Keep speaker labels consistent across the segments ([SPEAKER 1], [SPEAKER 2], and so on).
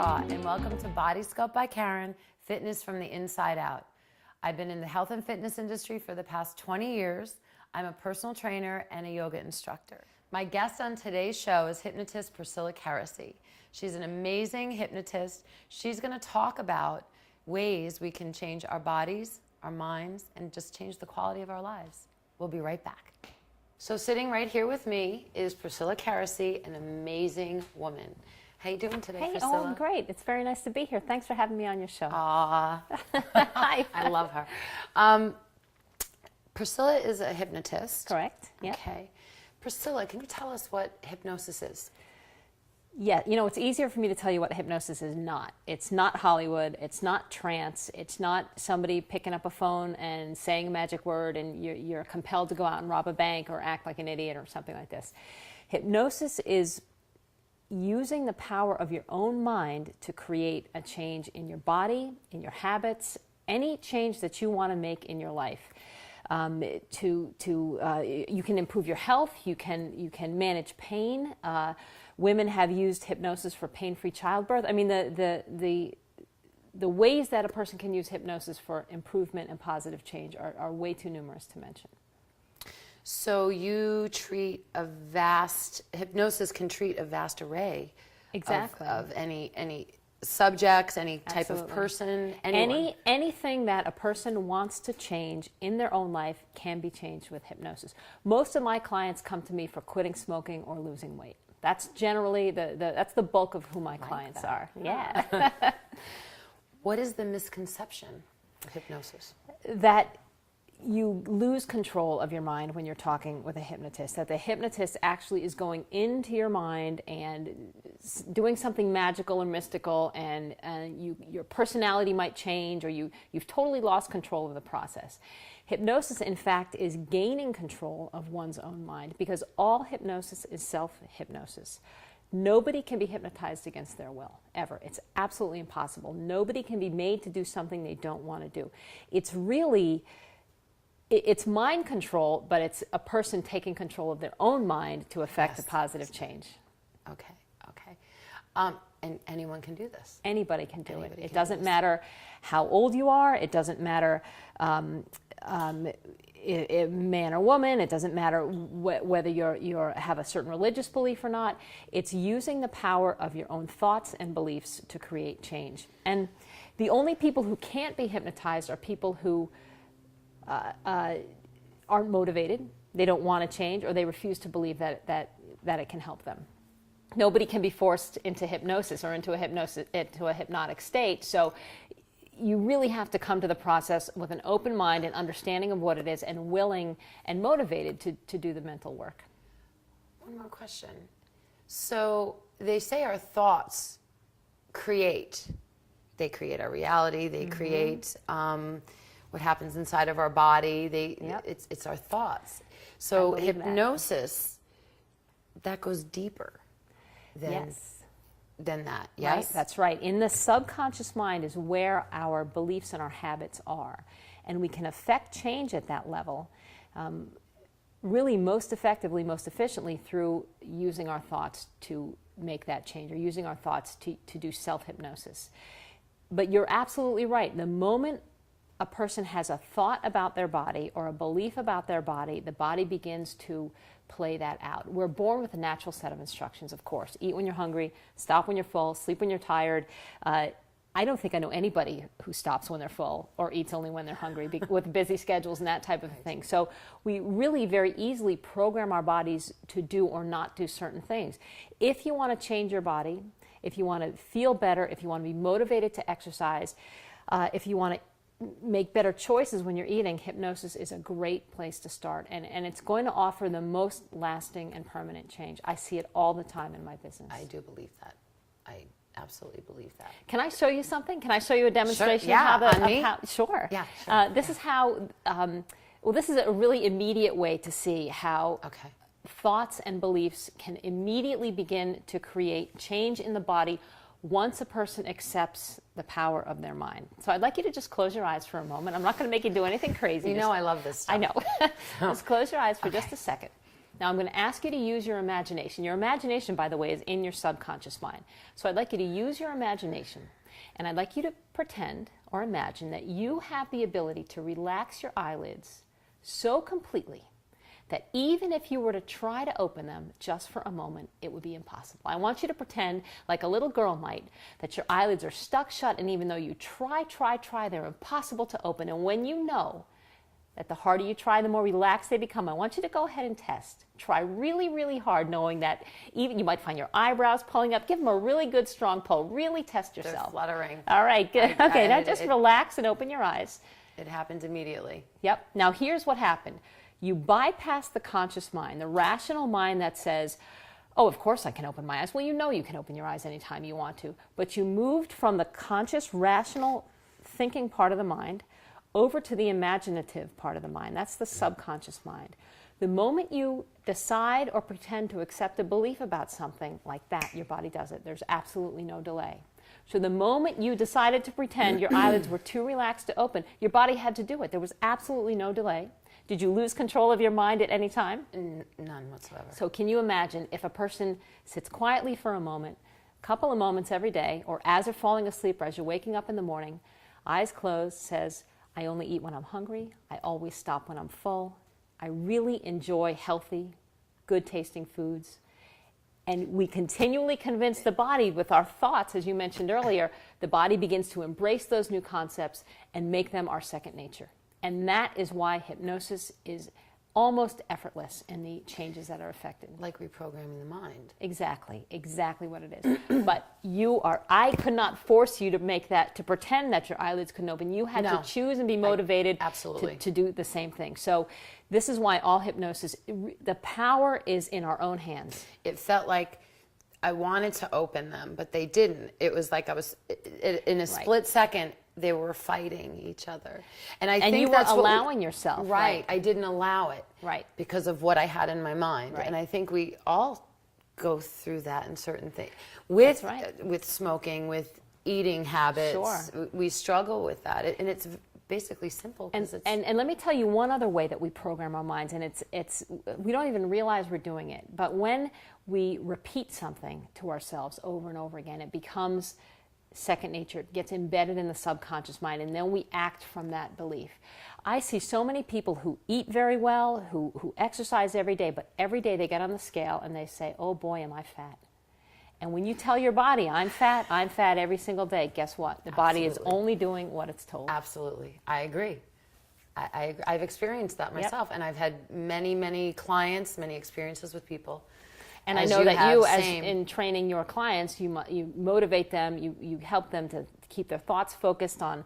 [SPEAKER 1] Shaw, and welcome to Body Sculpt by Karen, Fitness from the Inside Out. I've been in the health and fitness industry for the past 20 years. I'm a personal trainer and a yoga instructor. My guest on today's show is hypnotist Priscilla Carasy. She's an amazing hypnotist. She's going to talk about ways we can change our bodies, our minds, and just change the quality of our lives. We'll be right back. So sitting right here with me is Priscilla Carasy, an amazing woman. How you doing today, Priscilla?
[SPEAKER 2] Oh, I'm great. It's very nice to be here. Thanks for having me on your show.
[SPEAKER 1] Hi. I love her. Priscilla is a hypnotist.
[SPEAKER 2] Correct. Yeah.
[SPEAKER 1] Okay. Priscilla, can you tell us what hypnosis is?
[SPEAKER 2] Yeah, you know, it's easier for me to tell you what hypnosis is not. It's not Hollywood. It's not trance. It's not somebody picking up a phone and saying a magic word and you're compelled to go out and rob a bank or act like an idiot or something like this. Hypnosis is using the power of your own mind to create a change in your body, in your habits, any change that you want to make in your life. You can improve your health. You can manage pain. Women have used hypnosis for pain-free childbirth. I mean, the ways that a person can use hypnosis for improvement and positive change are way too numerous to mention.
[SPEAKER 1] So you treat hypnosis can treat a vast array
[SPEAKER 2] exactly.
[SPEAKER 1] of any subjects, any type of person, anyone.
[SPEAKER 2] Anything that a person wants to change in their own life can be changed with hypnosis. Most of my clients come to me for quitting smoking or losing weight. That's generally that's the bulk of who my clients are. Yeah.
[SPEAKER 1] What is the misconception of hypnosis?
[SPEAKER 2] That you lose control of your mind when you're talking with a hypnotist, that the hypnotist actually is going into your mind and doing something magical or mystical, and your personality might change, or you've totally lost control of the process. Hypnosis, in fact, is gaining control of one's own mind, because all hypnosis is self-hypnosis. Nobody can be hypnotized against their will, ever. It's absolutely impossible. Nobody can be made to do something they don't want to do. It's mind control, but it's a person taking control of their own mind to affect a positive change.
[SPEAKER 1] Okay. And anyone can do this?
[SPEAKER 2] Anybody can do it. It doesn't matter how old you are. It doesn't matter man or woman. It doesn't matter whether you have a certain religious belief or not. It's using the power of your own thoughts and beliefs to create change. And the only people who can't be hypnotized are people who aren't motivated, they don't want to change, or they refuse to believe that it can help them. Nobody can be forced into hypnosis or into a hypnotic state, so you really have to come to the process with an open mind and understanding of what it is, and willing and motivated to do the mental work.
[SPEAKER 1] One more question. So they say our thoughts create our reality, they create what happens inside of our body. It's our thoughts. So hypnosis, that goes deeper than that. Yes,
[SPEAKER 2] right, that's right. In the subconscious mind is where our beliefs and our habits are, and we can affect change at that level. Really, most effectively, most efficiently through using our thoughts to make that change, or using our thoughts to do self-hypnosis. But you're absolutely right. The moment a person has a thought about their body or a belief about their body, the body begins to play that out. We're born with a natural set of instructions, of course. Eat when you're hungry, stop when you're full, sleep when you're tired. I don't think I know anybody who stops when they're full or eats only when they're hungry with busy schedules and that type of thing. So we really very easily program our bodies to do or not do certain things. If you want to change your body, if you want to feel better, if you want to be motivated to exercise, if you want to make better choices when you're eating, hypnosis is a great place to start, and it's going to offer the most lasting and permanent change. I see it all the time in my business.
[SPEAKER 1] I do believe that. I absolutely believe that.
[SPEAKER 2] Can I show you something? Can I show you a demonstration?
[SPEAKER 1] Sure. Yeah,
[SPEAKER 2] Sure.
[SPEAKER 1] Yeah, sure.
[SPEAKER 2] This is how, this is a really immediate way to see how thoughts and beliefs can immediately begin to create change in the body once a person accepts the power of their mind. So I'd like you to just close your eyes for a moment. I'm not going to make you do anything crazy.
[SPEAKER 1] You know I love this stuff.
[SPEAKER 2] I know. Just close your eyes for just a second. Now I'm going to ask you to use your imagination. Your imagination, by the way, is in your subconscious mind. So I'd like you to use your imagination, and I'd like you to pretend or imagine that you have the ability to relax your eyelids so completely that even if you were to try to open them just for a moment, it would be impossible. I want you to pretend, like a little girl might, that your eyelids are stuck shut, and even though you try, they're impossible to open. And when you know that the harder you try, the more relaxed they become, I want you to go ahead and test. Try really, really hard, knowing that even you might find your eyebrows pulling up. Give them a really good, strong pull. Really test yourself.
[SPEAKER 1] They're fluttering.
[SPEAKER 2] All right, good. Okay, now just relax and open your eyes.
[SPEAKER 1] It happened immediately.
[SPEAKER 2] Yep. Now here's what happened. You bypass the conscious mind, the rational mind that says, oh, of course I can open my eyes. Well, you know you can open your eyes anytime you want to. But you moved from the conscious, rational thinking part of the mind over to the imaginative part of the mind. That's the subconscious mind. The moment you decide or pretend to accept a belief about something like that, your body does it. There's absolutely no delay. So the moment you decided to pretend your eyelids were too relaxed to open, your body had to do it. There was absolutely no delay. Did you lose control of your mind at any time?
[SPEAKER 1] None whatsoever.
[SPEAKER 2] So can you imagine if a person sits quietly for a moment, a couple of moments every day, or as they're falling asleep or as you're waking up in the morning, eyes closed, says, I only eat when I'm hungry, I always stop when I'm full, I really enjoy healthy, good tasting foods. And we continually convince the body with our thoughts, as you mentioned earlier, the body begins to embrace those new concepts and make them our second nature. And that is why hypnosis is almost effortless in the changes that are affected.
[SPEAKER 1] Like reprogramming the mind.
[SPEAKER 2] Exactly what it is. But I could not force you to make that, to pretend that your eyelids couldn't open. You had to choose and be motivated to do the same thing. So this is why all hypnosis, the power is in our own hands.
[SPEAKER 1] It felt like I wanted to open them, but they didn't. It was like I was, in a split second, they were fighting each other. And I think
[SPEAKER 2] you were allowing yourself.
[SPEAKER 1] Right. I didn't allow it.
[SPEAKER 2] Right.
[SPEAKER 1] Because of what I had in my mind.
[SPEAKER 2] Right.
[SPEAKER 1] And I think we all go through that in certain things. With smoking, with eating habits.
[SPEAKER 2] Sure.
[SPEAKER 1] We struggle with that. And it's basically simple.
[SPEAKER 2] And let me tell you one other way that we program our minds, and it's we don't even realize we're doing it. But when we repeat something to ourselves over and over again, it becomes second nature. It gets embedded in the subconscious mind, and then we act from that belief. I see so many people who eat very well, who exercise every day, but every day they get on the scale and they say, oh boy, am I fat. And when you tell your body, I'm fat every single day, guess what? The body is only doing what it's told.
[SPEAKER 1] Absolutely. I agree. I've experienced that myself, and I've had many clients, many experiences with people.
[SPEAKER 2] And I know that you, as in training your clients, you motivate them, you help them to keep their thoughts focused on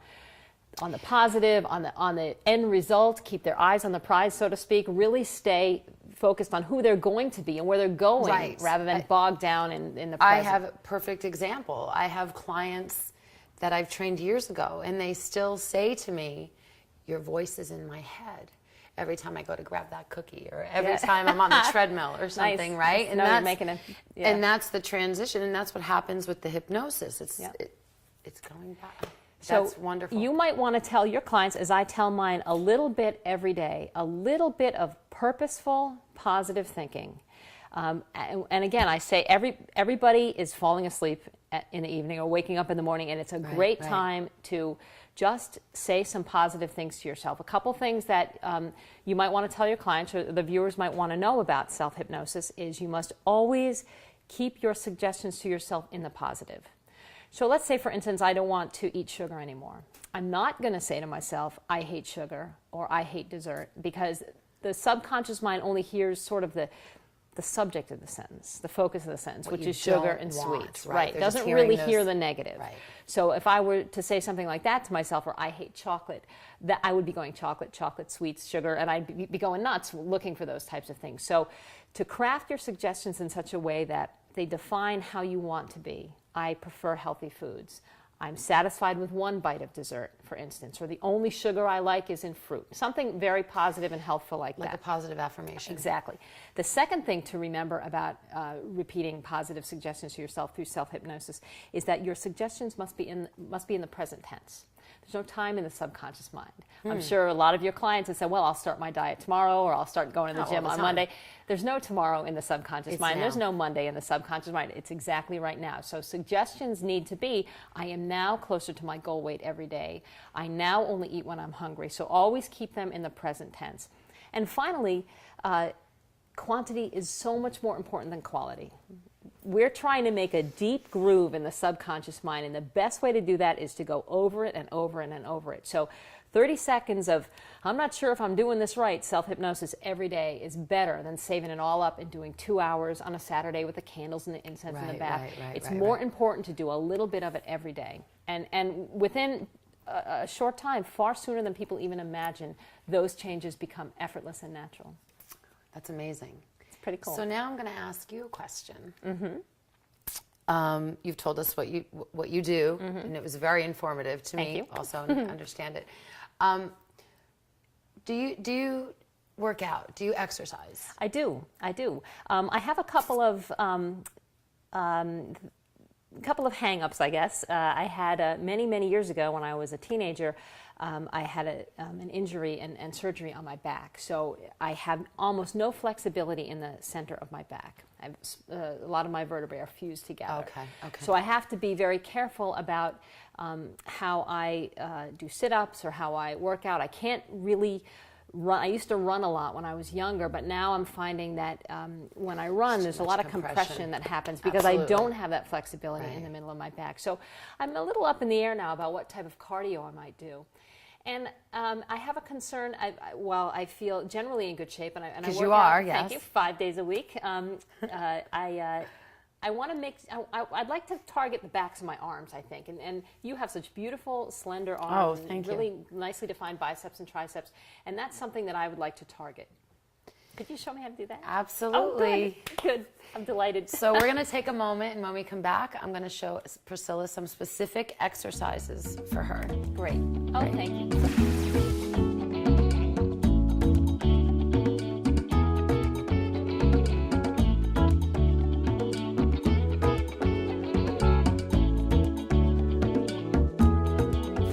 [SPEAKER 2] the positive, on the end result, keep their eyes on the prize, so to speak, really stay focused on who they're going to be and where they're going, rather than bogged down in the present.
[SPEAKER 1] I have a perfect example. I have clients that I've trained years ago, and they still say to me, your voice is in my head. Every time I go to grab that cookie, or every time I'm on the treadmill or something, right? And and that's the transition, and that's what happens with the hypnosis. It's going back. That's wonderful.
[SPEAKER 2] You might want to tell your clients, as I tell mine, a little bit every day, a little bit of purposeful, positive thinking. And again, I say everybody is falling asleep in the evening or waking up in the morning, and it's a great time to just say some positive things to yourself. A couple things that you might want to tell your clients, or the viewers might want to know about self-hypnosis, is you must always keep your suggestions to yourself in the positive. So let's say, for instance, I don't want to eat sugar anymore. I'm not going to say to myself, I hate sugar or I hate dessert, because the subconscious mind only hears sort of the subject of the sentence, the focus of the sentence, which is sugar and sweets. Right. Doesn't really hear the negative. Right. So if I were to say something like that to myself, or I hate chocolate, that I would be going chocolate, sweets, sugar, and I'd be going nuts looking for those types of things. So to craft your suggestions in such a way that they define how you want to be. I prefer healthy foods. I'm satisfied with one bite of dessert, for instance, or the only sugar I like is in fruit. Something very positive and helpful like that.
[SPEAKER 1] Like a positive affirmation.
[SPEAKER 2] Exactly. The second thing to remember about repeating positive suggestions to yourself through self-hypnosis is that your suggestions must be in the present tense. There's no time in the subconscious mind. I'm sure a lot of your clients have said, well, I'll start my diet tomorrow, or I'll start going to the gym on Monday. There's no tomorrow in the subconscious mind.
[SPEAKER 1] now.
[SPEAKER 2] There's no Monday in the subconscious mind. It's exactly right now. So suggestions need to be, I am now closer to my goal weight every day. I now only eat when I'm hungry. So always keep them in the present tense. And finally, quantity is so much more important than quality. We're trying to make a deep groove in the subconscious mind, and the best way to do that is to go over it and over it and over it. So 30 seconds of, I'm not sure if I'm doing this right, self-hypnosis every day is better than saving it all up and doing 2 hours on a Saturday with the candles and the incense in the bath. It's more important to do a little bit of it every day. And within a short time, far sooner than people even imagine, those changes become effortless and natural.
[SPEAKER 1] That's amazing.
[SPEAKER 2] It's pretty cool.
[SPEAKER 1] So now I'm going to ask you a question. You've told us what you do, and it was very informative to me also to understand it. Do you work out? Do you exercise?
[SPEAKER 2] I do. I have a couple of hang-ups, I guess. I had many years ago when I was a teenager. I had an injury and surgery on my back, so I have almost no flexibility in the center of my back. A lot of my vertebrae are fused together.
[SPEAKER 1] Okay.
[SPEAKER 2] So I have to be very careful about how I do sit-ups or how I work out. I can't really run. I used to run a lot when I was younger, but now I'm finding that when I run, there's a lot of compression that happens because I don't have that flexibility in the middle of my back. So I'm a little up in the air now about what type of cardio I might do. And I have a concern. While I feel generally in good shape, and I work
[SPEAKER 1] you
[SPEAKER 2] out,
[SPEAKER 1] are, yes.
[SPEAKER 2] Thank you, 5 days a week. I want to make. I'd like to target the backs of my arms. I think, and you have such beautiful, slender arms, and really nicely defined biceps and triceps, and that's something that I would like to target. Could you show me how to do that?
[SPEAKER 1] Absolutely.
[SPEAKER 2] Oh, good. I'm delighted.
[SPEAKER 1] So we're going to take a moment, and when we come back, I'm going to show Priscilla some specific exercises for her.
[SPEAKER 2] Great. Oh, thank you.